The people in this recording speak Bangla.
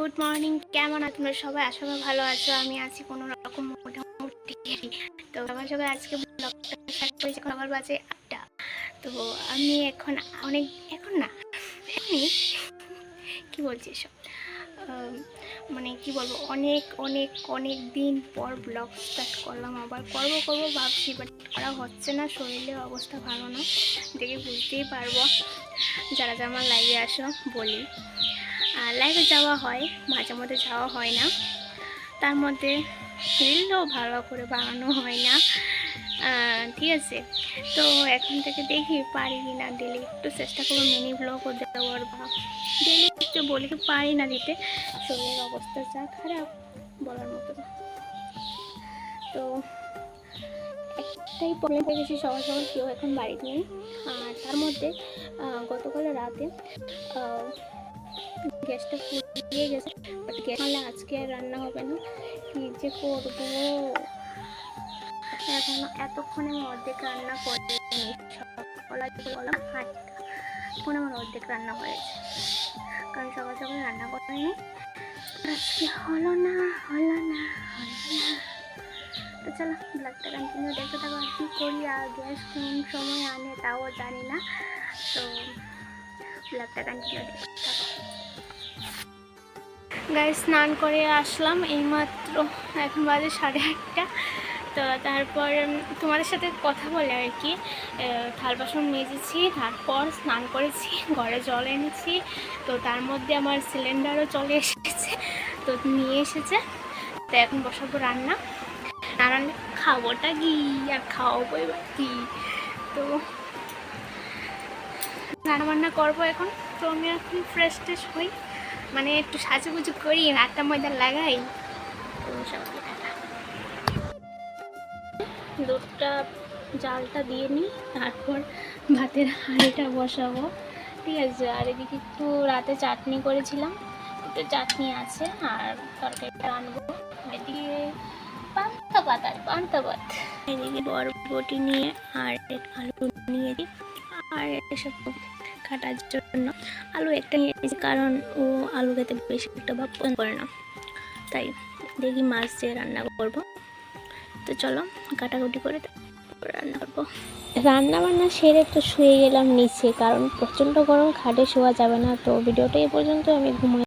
Good morning. কেমন আছো তোমরা সবাই? আশা করি ভালো আছো। আমি আছি কোনো রকম মোটামুটি। তো সকাল সকাল আজকে ব্লগটা স্টার্ট করেছি। সকাল বাজে 8টা। তো আমি এখন না এখনই কী বলছি এসব, মানে কি বলবো, অনেক দিন পর ব্লগ স্টার্ট করলাম। আবার করবো ভাবছি, বাট করা হচ্ছে না। শরীরের অবস্থা ভালো না, দেখে বুঝতেই পারবো। যারা আমার লাইভে আসো বলি, লাইভে যাওয়া হয়, মাঝে মধ্যে যাওয়া হয় না। তার মধ্যে রিলও ভালো করে বানানো হয় না, ঠিক আছে। তো এখন থেকে দেখি পারি কি না। ডেলি একটু চেষ্টা করবো মিনি ব্লগও দেওয়ার, বা ডেলি একটু বলি পারি না দিতে। শরীরের অবস্থা যা খারাপ বলার মতো। তো একটাই প্রবলেম হয়ে গেছি, সকাল সকাল কেউ এখন বাড়িতে নেই। আর তার মধ্যে গতকাল রাতে গ্যাসটা ফুরিয়ে গেছে, বাট গ্যাস হলে আজকে আর রান্না হবে না। কি যে করবো, এতক্ষণে আমি অর্ধেক রান্না করিনি। সকালে বললাম 8টা, এখন আমার অর্ধেক রান্না হয়েছে, কারণ সকাল সকাল রান্না করিনি। আজকে হলো না। তো চলো ব্লগটা কন্টিনিউ দেখতে থাকো। আর কী করি, আর গ্যাস কোন সময় আনে তাও জানি না। তো ব্লগটা কন্টিনিউ দেখতে থাকো। গায়ে স্নান করে আসলাম এইমাত্র, এখন বাজে 8:30। তো তারপর তোমাদের সাথে কথা বলে আর কি, থাল বাসন মেজেছি, তারপর স্নান করেছি, ঘরে জল এনেছি। তো তার মধ্যে আমার সিলিন্ডারও চলে এসেছে, তো নিয়ে এসেছে। তো এখন বসাবো রান্না। রান্না খাবোটা কি আর খাওয়াবো এবার কি, তো রান্নাবান্না করবো এখন। তো আমি এখন ফ্রেশ ট্রেশ হই, মানে একটু সাজুগুজু করি, আটা ময়দা লাগাই। তো সবাই দুধটা জালটা দিয়ে নিই, তারপর ভাতের হাঁড়িটা বসাবো, ঠিক আছে। আর এদিকে একটু রাতে চাটনি করেছিলাম, একটু চাটনি আছে, আর তরকারিটা আনবো। এদিকে পান্তা ভাত, এদিকে বরবটি নিয়ে আর আলু নিয়ে দিই, আর এসব কাটার জন্য আলু একটা নিয়েছি, কারণ ও আলু খেতে বেশি একটা ভাব পছন্দ করে না, তাই দেখি মাছ দিয়ে রান্না করবো। তো চলো কাটাকুটি করে রান্না করবো। রান্না বান্না সেরে তো শুয়ে গেলাম নিচে, কারণ প্রচণ্ড গরম, খাটে শোয়া যাবে না। তো ভিডিওটা এই পর্যন্ত, আমি ঘুমাই।